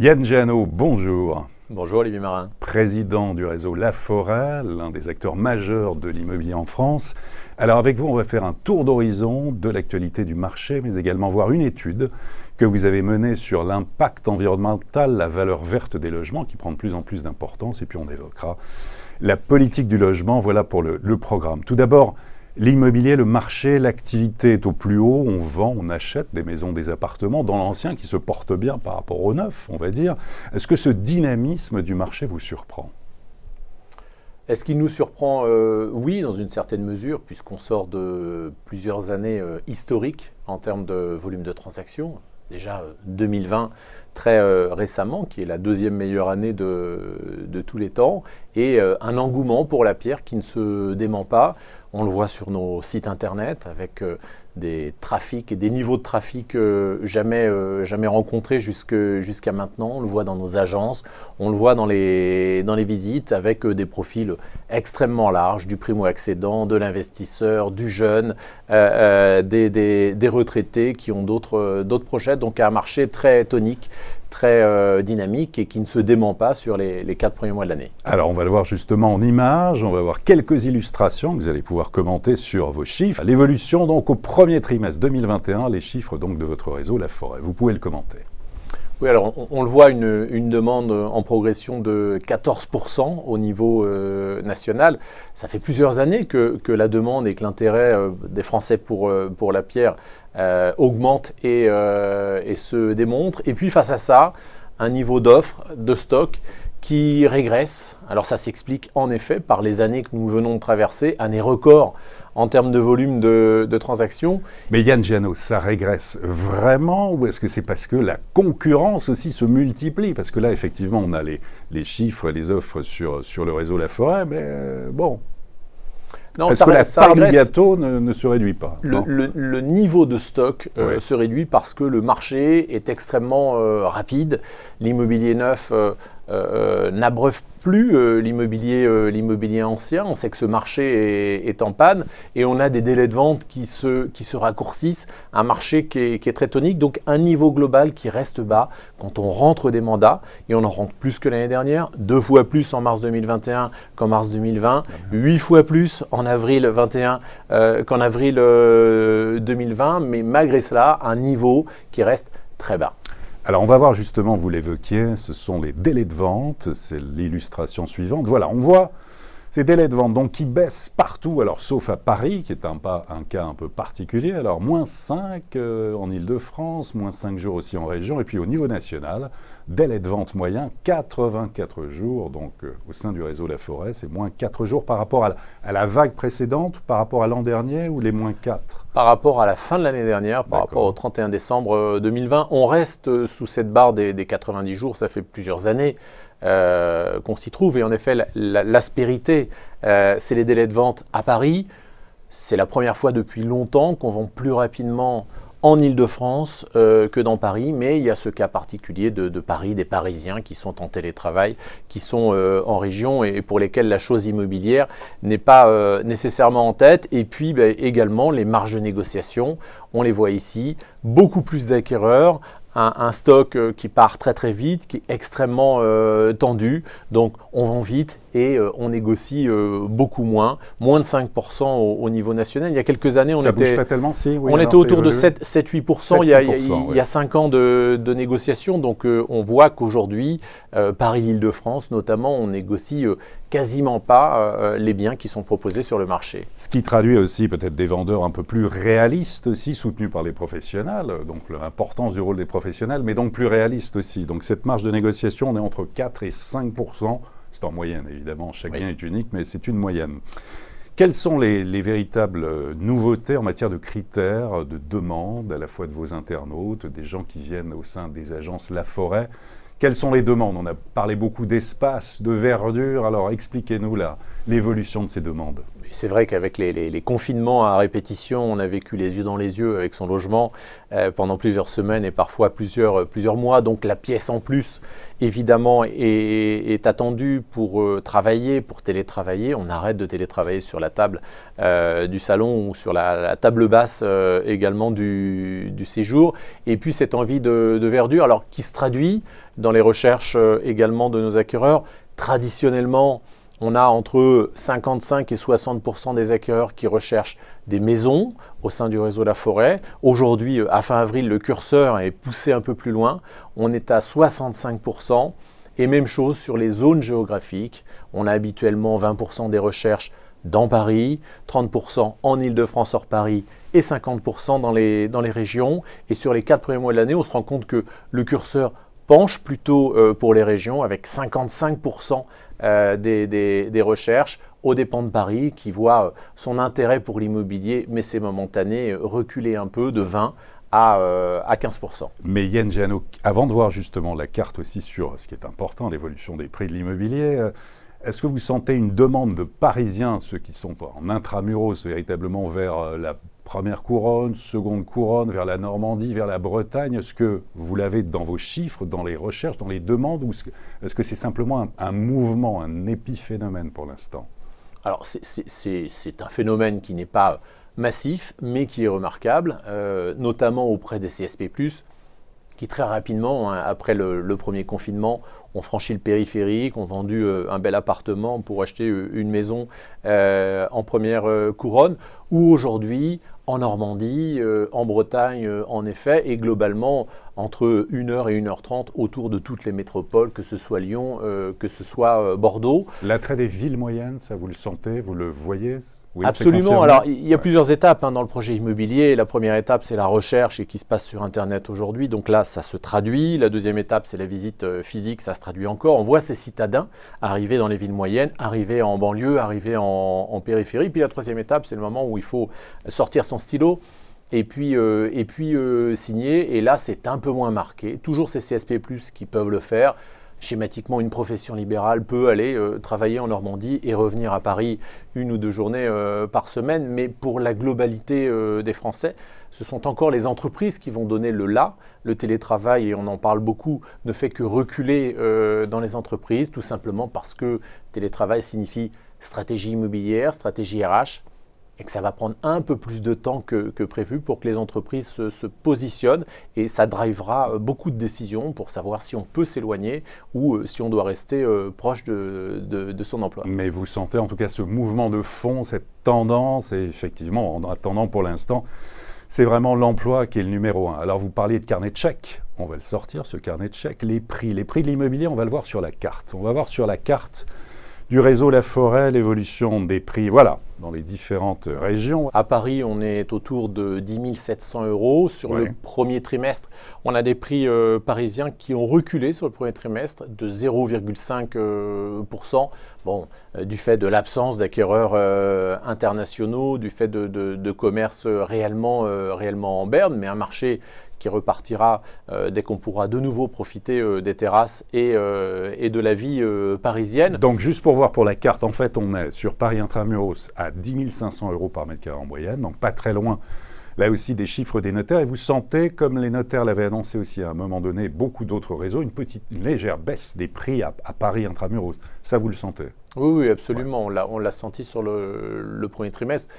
Yann Giano, bonjour. Bonjour Olivier Marin. Président du réseau La Forêt, l'un des acteurs majeurs de l'immobilier en France. Alors avec vous, on va faire un tour d'horizon de l'actualité du marché, mais également voir une étude que vous avez menée sur l'impact environnemental, la valeur verte des logements, qui prend de plus en plus d'importance, et puis on évoquera la politique du logement. Voilà pour le programme. Tout d'abord, l'immobilier, le marché, l'activité est au plus haut, on vend, on achète des maisons, des appartements dans l'ancien qui se porte bien par rapport au neuf, on va dire. Est-ce que ce dynamisme du marché vous surprend ? Est-ce qu'il nous surprend ? Oui, dans une certaine mesure, puisqu'on sort de plusieurs années historiques en termes de volume de transactions. Déjà 2020, très récemment, qui est la deuxième meilleure année de tous les temps, et un engouement pour la pierre qui ne se dément pas. On le voit sur nos sites internet avec des trafics et des niveaux de trafic jamais rencontrés jusqu'à maintenant. On le voit dans nos agences, on le voit dans les visites avec des profils extrêmement larges, du primo-accédant, de l'investisseur, du jeune, des retraités qui ont d'autres projets. Donc un marché très tonique, très dynamique et qui ne se dément pas sur les 4 premiers mois de l'année. Alors on va le voir justement en images, on va voir quelques illustrations que vous allez pouvoir commenter sur vos chiffres. L'évolution donc au premier trimestre 2021, les chiffres donc de votre réseau La Forêt. Vous pouvez le commenter. Oui, alors on le voit, une demande en progression de 14% au niveau national. Ça fait plusieurs années que la demande et que l'intérêt des Français pour la pierre augmente et se démontre. Et puis face à ça, un niveau d'offre, de stock qui régresse. Alors ça s'explique en effet par les années que nous venons de traverser, années records en termes de volume de transactions. Mais Yann Giano, ça régresse vraiment ou est-ce que c'est parce que la concurrence aussi se multiplie ? Parce que là, effectivement, on a les chiffres, les offres sur le réseau La Forêt, mais bon. Non, est-ce que la part du gâteau ne se réduit pas ? Le niveau de stock se réduit parce que le marché est extrêmement rapide. L'immobilier neuf n'abreuve plus l'immobilier ancien. On sait que ce marché est en panne et on a des délais de vente qui se raccourcissent. Un marché qui est très tonique, donc un niveau global qui reste bas quand on rentre des mandats et on en rentre plus que l'année dernière, 2 fois plus en mars 2021 qu'en mars 2020, 8 fois plus en avril 2021 qu'en avril 2020, mais malgré cela, un niveau qui reste très bas. Alors on va voir justement, vous l'évoquiez, ce sont les délais de vente, c'est l'illustration suivante. Voilà, on voit ces délais de vente donc, qui baissent partout, alors sauf à Paris, qui est un cas un peu particulier. Alors moins 5 en Ile-de-France, moins 5 jours aussi en région, et puis au niveau national, délai de vente moyen, 84 jours, donc au sein du réseau La Forêt, c'est moins 4 jours par rapport à la vague précédente, par rapport à l'an dernier, ou les moins 4 ? Par rapport à la fin de l'année dernière, par rapport au 31 décembre 2020, on reste sous cette barre des 90 jours, ça fait plusieurs années qu'on s'y trouve. Et en effet, l'aspérité, c'est les délais de vente à Paris. C'est la première fois depuis longtemps qu'on vend plus rapidement en Ile-de-France que dans Paris, mais il y a ce cas particulier de Paris, des Parisiens qui sont en télétravail, qui sont en région et pour lesquels la chose immobilière n'est pas nécessairement en tête. Et puis également les marges de négociation, on les voit ici, beaucoup plus d'acquéreurs, un stock qui part très très vite, qui est extrêmement tendu, donc on vend vite et on négocie beaucoup moins de 5% au niveau national. Il y a quelques années, on bouge pas tellement, si, oui, on était autour de 7-8%, il y a 5 ans de négociation, donc on voit qu'aujourd'hui, Paris-Île-de-France notamment, on négocie quasiment pas les biens qui sont proposés sur le marché. Ce qui traduit aussi peut-être des vendeurs un peu plus réalistes aussi, soutenus par les professionnels, donc l'importance du rôle des professionnels, mais donc plus réalistes aussi. Donc cette marge de négociation, on est entre 4 et 5%, c'est en moyenne évidemment, chaque bien est unique, mais c'est une moyenne. Quelles sont les véritables nouveautés en matière de critères, de demande, à la fois de vos internautes, des gens qui viennent au sein des agences La Forêt ? Quelles sont les demandes ? On a parlé beaucoup d'espace, de verdure, alors expliquez-nous l'évolution de ces demandes. C'est vrai qu'avec les confinements à répétition, on a vécu les yeux dans les yeux avec son logement pendant plusieurs semaines et parfois plusieurs mois. Donc la pièce en plus, évidemment, est attendue pour travailler, pour télétravailler. On arrête de télétravailler sur la table du salon ou sur la table basse également du séjour. Et puis cette envie de verdure, alors qui se traduit dans les recherches également de nos acquéreurs. Traditionnellement, on a entre 55 et 60% des acquéreurs qui recherchent des maisons au sein du réseau La Forêt. Aujourd'hui, à fin avril, le curseur est poussé un peu plus loin. On est à 65%. Et même chose sur les zones géographiques. On a habituellement 20% des recherches dans Paris, 30% en Île-de-France hors Paris et 50% dans les régions. Et sur les 4 premiers mois de l'année, on se rend compte que le curseur penche plutôt pour les régions avec 55% des recherches aux dépens de Paris qui voit son intérêt pour l'immobilier, mais c'est momentané, reculer un peu de 20 à 15%. Mais Yann Giano, avant de voir justement la carte aussi sur ce qui est important, l'évolution des prix de l'immobilier, est-ce que vous sentez une demande de Parisiens, ceux qui sont en intramuros, véritablement vers la première couronne, seconde couronne, vers la Normandie, vers la Bretagne? Est-ce que vous l'avez dans vos chiffres, dans les recherches, dans les demandes, ou est-ce que c'est simplement un mouvement, un épiphénomène pour l'instant? Alors c'est un phénomène qui n'est pas massif, mais qui est remarquable, notamment auprès des CSP+, qui très rapidement, après le premier confinement, ont franchi le périphérique, ont vendu un bel appartement pour acheter une maison en première couronne, ou aujourd'hui en Normandie, en Bretagne en effet, et globalement entre 1h et 1h30 autour de toutes les métropoles, que ce soit Lyon, que ce soit Bordeaux. L'attrait des villes moyennes, ça vous le sentez, vous le voyez? Oui, absolument. Alors, il y a plusieurs étapes dans le projet immobilier. La première étape, c'est la recherche et qui se passe sur Internet aujourd'hui. Donc là, ça se traduit. La deuxième étape, c'est la visite physique. Ça se traduit encore. On voit ces citadins arriver dans les villes moyennes, arriver en banlieue, arriver en périphérie. Puis la troisième étape, c'est le moment où il faut sortir son stylo et puis signer. Et là, c'est un peu moins marqué. Toujours ces CSP+, qui peuvent le faire. Schématiquement, une profession libérale peut aller travailler en Normandie et revenir à Paris 1 ou 2 journées par semaine. Mais pour la globalité des Français, ce sont encore les entreprises qui vont donner le là. Le télétravail, et on en parle beaucoup, ne fait que reculer dans les entreprises, tout simplement parce que télétravail signifie stratégie immobilière, stratégie RH, et que ça va prendre un peu plus de temps que prévu pour que les entreprises se positionnent, et ça drivera beaucoup de décisions pour savoir si on peut s'éloigner ou si on doit rester proche de son emploi. Mais vous sentez en tout cas ce mouvement de fond, cette tendance, et effectivement, en attendant pour l'instant, c'est vraiment l'emploi qui est le numéro 1. Alors vous parliez de carnet de chèques, on va le sortir, ce carnet de chèques, les prix de l'immobilier, on va le voir sur la carte. On va voir sur la carte du réseau La Forêt, l'évolution des prix, voilà, dans les différentes régions. À Paris, on est autour de 10 700 € sur le premier trimestre. On a des prix parisiens qui ont reculé sur le premier trimestre de 0,5%. Bon, du fait de l'absence d'acquéreurs internationaux, du fait de commerce réellement en berne, mais un marché qui repartira dès qu'on pourra de nouveau profiter des terrasses et de la vie parisienne. Donc juste pour voir pour la carte, en fait on est sur Paris Intramuros à 10 500 € par mètre carré en moyenne, donc pas très loin là aussi des chiffres des notaires, et vous sentez, comme les notaires l'avaient annoncé aussi à un moment donné, beaucoup d'autres réseaux, une légère baisse des prix à Paris Intramuros. Ça vous le sentez? Oui, absolument, on l'a senti sur le premier trimestre.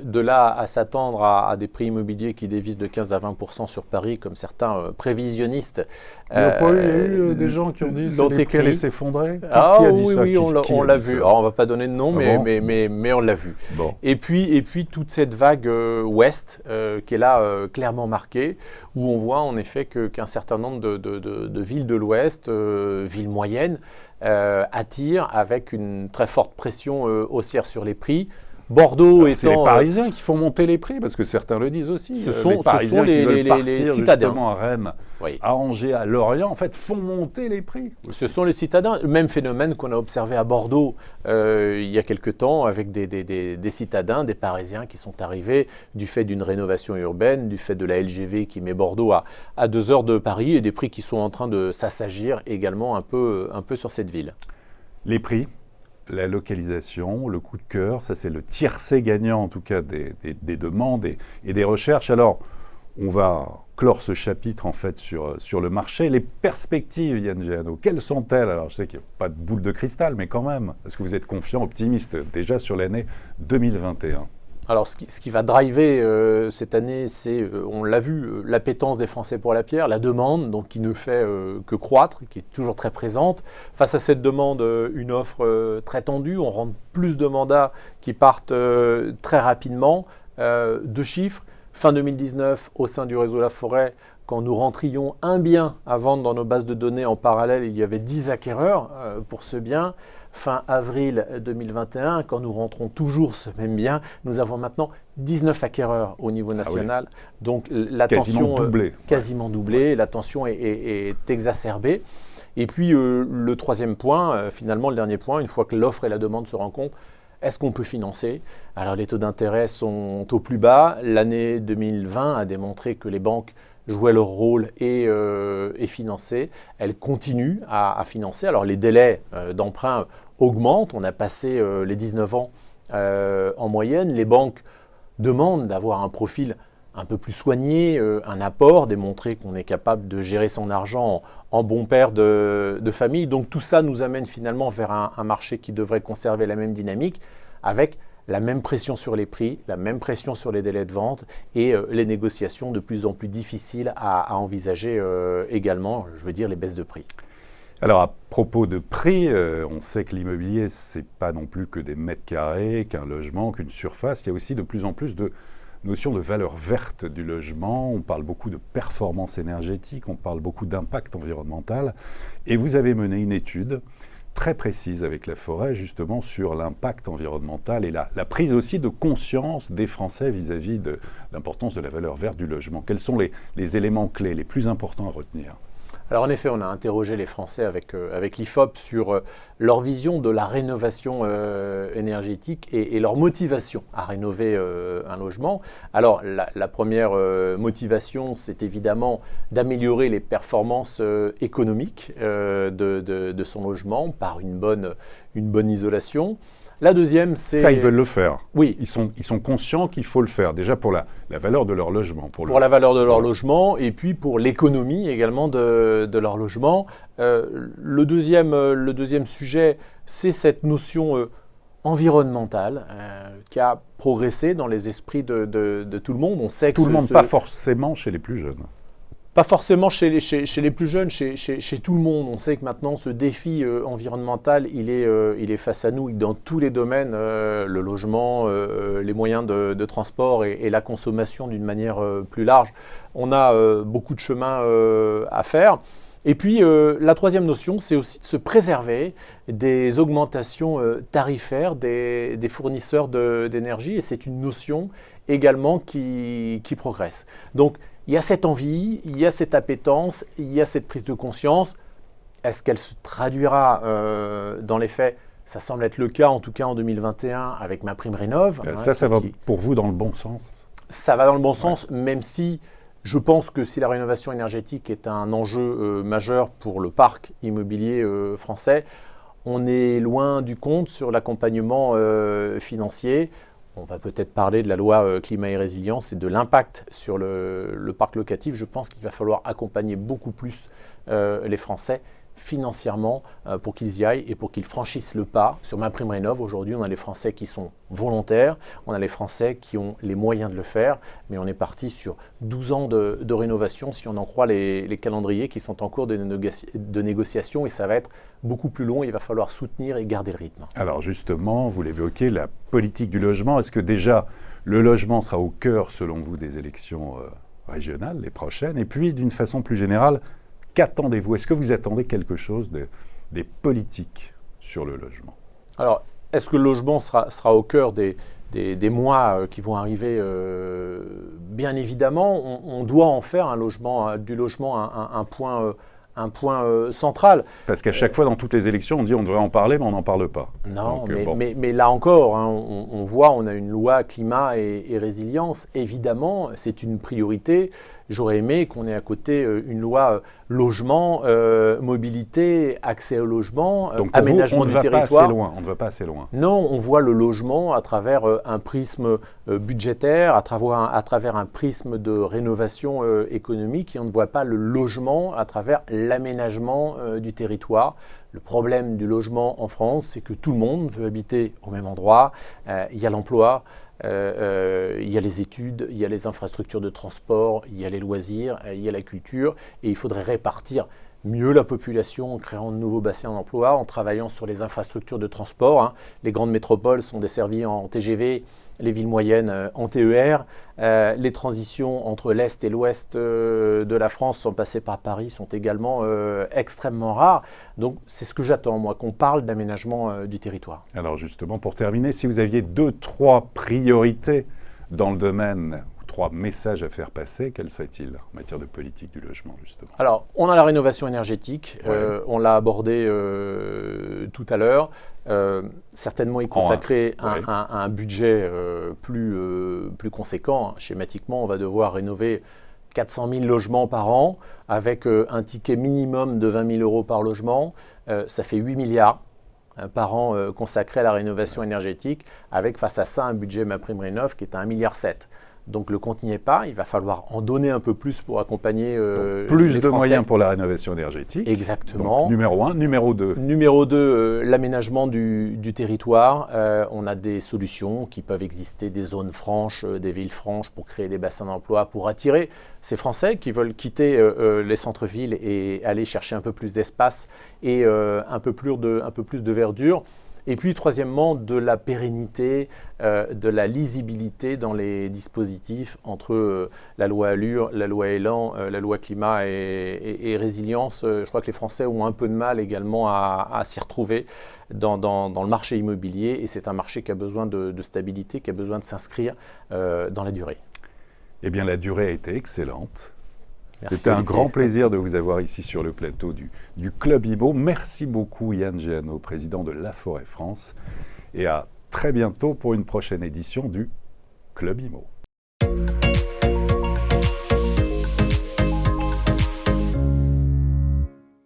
De là à s'attendre à des prix immobiliers qui dévissent de 15 à 20% sur Paris, comme certains prévisionnistes. Il y a eu des gens qui ont dit que les prix allaient s'effondrer. Qui a dit ça? Oui, on l'a vu. Alors, on ne va pas donner de nom, mais on l'a vu. Bon. Et puis toute cette vague ouest qui est là clairement marquée, où on voit en effet qu'un certain nombre de villes de l'ouest, villes moyennes, attirent avec une très forte pression haussière sur les prix. Bordeaux étant... C'est les Parisiens qui font monter les prix, parce que certains le disent aussi. Ce sont les citadins. Justement à Rennes, à Angers, à Lorient, en fait, font monter les prix. Ce sont les citadins. Le même phénomène qu'on a observé à Bordeaux il y a quelque temps, avec des citadins, des Parisiens qui sont arrivés du fait d'une rénovation urbaine, du fait de la LGV qui met Bordeaux à 2 heures de Paris, et des prix qui sont en train de s'assagir également un peu sur cette ville. Les prix la localisation, le coup de cœur, ça c'est le tiercé gagnant en tout cas des demandes et des recherches. Alors, on va clore ce chapitre en fait sur le marché. Les perspectives, Yann Géano, quelles sont-elles? Alors je sais qu'il n'y a pas de boule de cristal, mais quand même, est-ce que vous êtes confiant, optimiste déjà sur l'année 2021? Alors, ce qui va driver cette année, c'est, on l'a vu, l'appétence des Français pour la pierre, la demande, donc qui ne fait que croître, qui est toujours très présente. Face à cette demande, une offre très tendue, on rentre plus de mandats qui partent très rapidement. Deux chiffres, fin 2019, au sein du réseau La Forêt, quand nous rentrions un bien à vendre dans nos bases de données en parallèle, il y avait 10 acquéreurs pour ce bien. Fin avril 2021, quand nous rentrons toujours ce même bien, nous avons maintenant 19 acquéreurs au niveau national. Oui. Donc la tension quasiment doublée, la tension est exacerbée. Et puis le troisième point, finalement le dernier point, une fois que l'offre et la demande se rencontrent, est-ce qu'on peut financer? Alors les taux d'intérêt sont au plus bas. L'année 2020 a démontré que les banques jouaient leur rôle et finançaient. Elles continuent à financer. Alors les délais d'emprunt augmentent. On a passé les 19 ans en moyenne. Les banques demandent d'avoir un profil un peu plus soigné, un apport, démontrer qu'on est capable de gérer son argent en bon père de famille. Donc tout ça nous amène finalement vers un marché qui devrait conserver la même dynamique avec la même pression sur les prix, la même pression sur les délais de vente et les négociations de plus en plus difficiles à envisager également, je veux dire les baisses de prix. Alors à propos de prix, on sait que l'immobilier, c'est pas non plus que des mètres carrés, qu'un logement, qu'une surface. Il y a aussi de plus en plus de notion de valeur verte du logement. On parle beaucoup de performance énergétique, on parle beaucoup d'impact environnemental. Et vous avez mené une étude très précise avec La Forêt, justement, sur l'impact environnemental et la prise aussi de conscience des Français vis-à-vis de l'importance de la valeur verte du logement. Quels sont les éléments clés, les plus importants à retenir ? Alors en effet, on a interrogé les Français avec l'IFOP sur leur vision de la rénovation énergétique et leur motivation à rénover un logement. Alors la première motivation, c'est évidemment d'améliorer les performances économiques de son logement par une bonne isolation. La deuxième, c'est... Ça, ils veulent le faire. Oui. Ils sont conscients qu'il faut le faire, déjà pour la valeur de leur logement. Pour la valeur de leur logement et puis pour l'économie également de leur logement. Le deuxième sujet, c'est cette notion environnementale qui a progressé dans les esprits de tout le monde. On sait que tout le monde, pas forcément chez les plus jeunes. Pas forcément chez les plus jeunes, chez tout le monde. On sait que maintenant, ce défi environnemental, il est face à nous dans tous les domaines, le logement, les moyens de transport et la consommation d'une manière plus large. On a beaucoup de chemin à faire. Et puis, la troisième notion, c'est aussi de se préserver des augmentations tarifaires des fournisseurs d'énergie. Et c'est une notion également qui progresse. Donc, il y a cette envie, il y a cette appétence, il y a cette prise de conscience. Est-ce qu'elle se traduira dans les faits? Ça semble être le cas, en tout cas en 2021, avec MaPrimeRénov'. Ça va pour vous dans le bon sens? Ça va dans le bon sens, même si je pense que si la rénovation énergétique est un enjeu majeur pour le parc immobilier français, on est loin du compte sur l'accompagnement financier. On va peut-être parler de la loi climat et résilience et de l'impact sur le parc locatif. Je pense qu'il va falloir accompagner beaucoup plus les Français financièrement pour qu'ils y aillent et pour qu'ils franchissent le pas. Sur MaPrimeRénov', aujourd'hui, on a les Français qui sont volontaires, on a les Français qui ont les moyens de le faire, mais on est parti sur 12 ans de rénovation, si on en croit les calendriers qui sont en cours de négociation, et ça va être beaucoup plus long, il va falloir soutenir et garder le rythme. Alors justement, vous l'évoquez, la politique du logement, est-ce que déjà le logement sera au cœur, selon vous, des élections régionales, les prochaines? Et puis, d'une façon plus générale, qu'attendez-vous? Est-ce que vous attendez quelque chose des politiques sur le logement? Alors, est-ce que le logement sera au cœur des mois qui vont arriver? Bien évidemment, on doit en faire du logement un point central. Parce qu'à chaque fois, dans toutes les élections, on dit on devrait en parler, mais on n'en parle pas. Non, mais là encore, hein, on voit, on a une loi climat et résilience. Évidemment, c'est une priorité. J'aurais aimé qu'on ait à côté une loi logement, mobilité, accès au logement, donc aménagement du territoire. On ne va pas assez loin. Non, on voit le logement à travers un prisme budgétaire, à travers un prisme de rénovation économique, et on ne voit pas le logement à travers l'aménagement du territoire. Le problème du logement en France, c'est que tout le monde veut habiter au même endroit. Il y a l'emploi, il y a les études, il y a les infrastructures de transport, il y a les loisirs, il y a la culture, et il faudrait répartir mieux la population en créant de nouveaux bassins d'emploi, en travaillant sur les infrastructures de transport. Hein. Les grandes métropoles sont desservies en TGV, les villes moyennes en TER. Les transitions entre l'Est et l'Ouest de la France, sans passer par Paris, sont également extrêmement rares. Donc c'est ce que j'attends, moi, qu'on parle d'aménagement du territoire. Alors justement, pour terminer, si vous aviez 2-3 priorités dans le domaine, 3 messages à faire passer, quels seraient-ils en matière de politique du logement, justement? Alors, on a la rénovation énergétique, on l'a abordé tout à l'heure. Certainement y consacrer un budget plus conséquent. Schématiquement, on va devoir rénover 400 000 logements par an, avec un ticket minimum de 20 000 euros par logement. Ça fait 8 milliards par an consacrés à la rénovation énergétique, avec face à ça un budget MaPrimeRénov' qui est à 1,7 milliard. Donc le compte n'y est pas, il va falloir en donner un peu plus pour accompagner plus les de Français. Moyens pour la rénovation énergétique. Exactement. Donc, numéro 1. Numéro 2. Numéro 2, l'aménagement du territoire. On a des solutions qui peuvent exister, des zones franches, des villes franches pour créer des bassins d'emploi, pour attirer ces Français qui veulent quitter les centres-villes et aller chercher un peu plus d'espace et un peu plus de verdure. Et puis, troisièmement, de la pérennité, de la lisibilité dans les dispositifs entre la loi Allure, la loi Élan, la loi Climat et Résilience. Je crois que les Français ont un peu de mal également à s'y retrouver dans le marché immobilier. Et c'est un marché qui a besoin de stabilité, qui a besoin de s'inscrire dans la durée. Eh bien, la durée a été excellente. Merci, C'était un Olivier. grand plaisir de vous avoir ici sur le plateau du Club IMO. Merci beaucoup Yann Géano, président de Laforêt France. Et à très bientôt pour une prochaine édition du Club IMO.